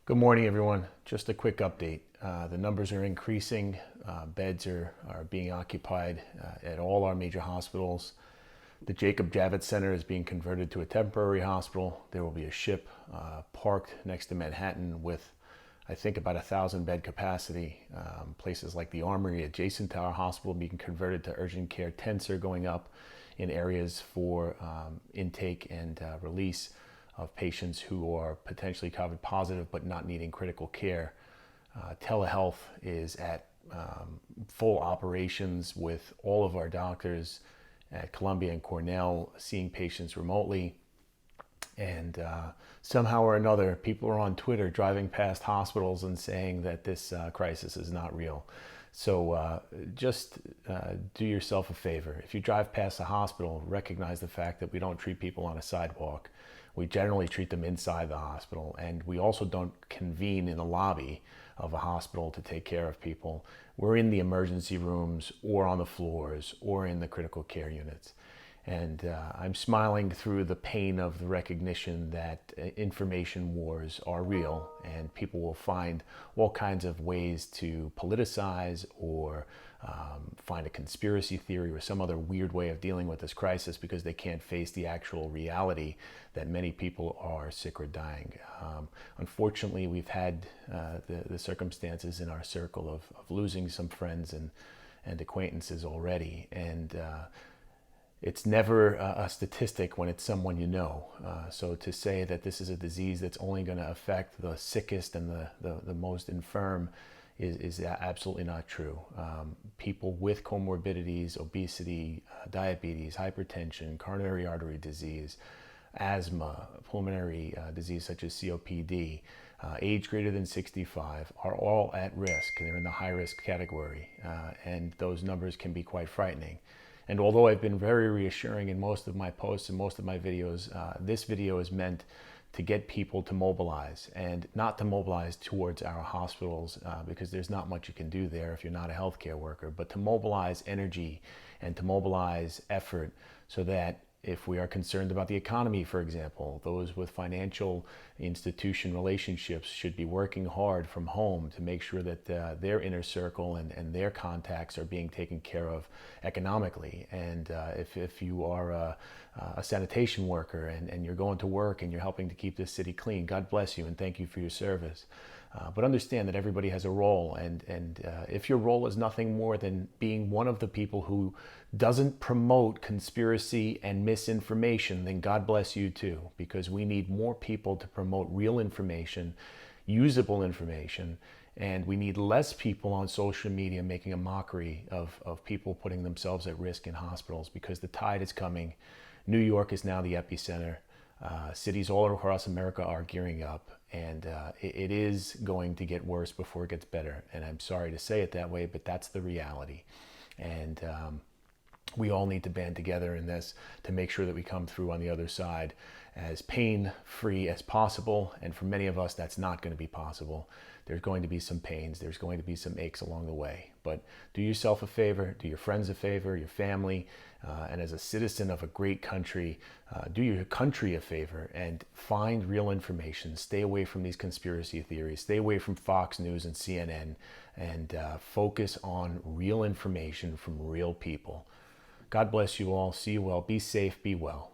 Good morning, everyone. Just a quick update. The numbers are increasing. Beds are being occupied at all our major hospitals. The Jacob Javits Center is being converted to a temporary hospital. There will be a ship parked next to Manhattan with, I think, about 1,000 bed capacity. Places like the Armory adjacent to our hospital being converted to urgent care. Tents are going up in areas for intake and release of patients who are potentially COVID positive but not needing critical care. Telehealth is at full operations with all of our doctors at Columbia and Cornell seeing patients remotely. And somehow or another, people are on Twitter driving past hospitals and saying that this crisis is not real. So just do yourself a favor. If you drive past a hospital, recognize the fact that we don't treat people on a sidewalk. We generally treat them inside the hospital, and we also don't convene in the lobby of a hospital to take care of people. We're in the emergency rooms or on the floors or in the critical care units. And I'm smiling through the pain of the recognition that information wars are real, and people will find all kinds of ways to politicize or find a conspiracy theory or some other weird way of dealing with this crisis because they can't face the actual reality that many people are sick or dying. Unfortunately, we've had the circumstances in our circle of losing some friends and acquaintances already. And it's never a statistic when it's someone you know. So to say that this is a disease that's only going to affect the sickest and the most infirm is absolutely not true. People with comorbidities, obesity, diabetes, hypertension, coronary artery disease, asthma, pulmonary disease such as COPD, age greater than 65 are all at risk. They're in the high risk category, and those numbers can be quite frightening. And although I've been very reassuring in most of my posts and most of my videos, this video is meant to get people to mobilize, and not to mobilize towards our hospitals because there's not much you can do there if you're not a healthcare worker, but to mobilize energy and to mobilize effort so that if we are concerned about the economy, for example, those with financial institution relationships should be working hard from home to make sure that their inner circle and their contacts are being taken care of economically. And if you are a sanitation worker and you're going to work and you're helping to keep this city clean, God bless you and thank you for your service. But understand that everybody has a role, and if your role is nothing more than being one of the people who doesn't promote conspiracy and misinformation, then God bless you too, because we need more people to promote real information, usable information, and we need less people on social media making a mockery of people putting themselves at risk in hospitals, because the tide is coming. New York is now the epicenter. Cities all across America are gearing up, and it is going to get worse before it gets better. And I'm sorry to say it that way, but that's the reality. And we all need to band together in this to make sure that we come through on the other side as pain-free as possible. And for many of us, that's not going to be possible. There's going to be some pains. There's going to be some aches along the way. But do yourself a favor, do your friends a favor, your family, and as a citizen of a great country, do your country a favor and find real information. Stay away from these conspiracy theories. Stay away from Fox News and CNN, and focus on real information from real people. God bless you all. See you well. Be safe. Be well.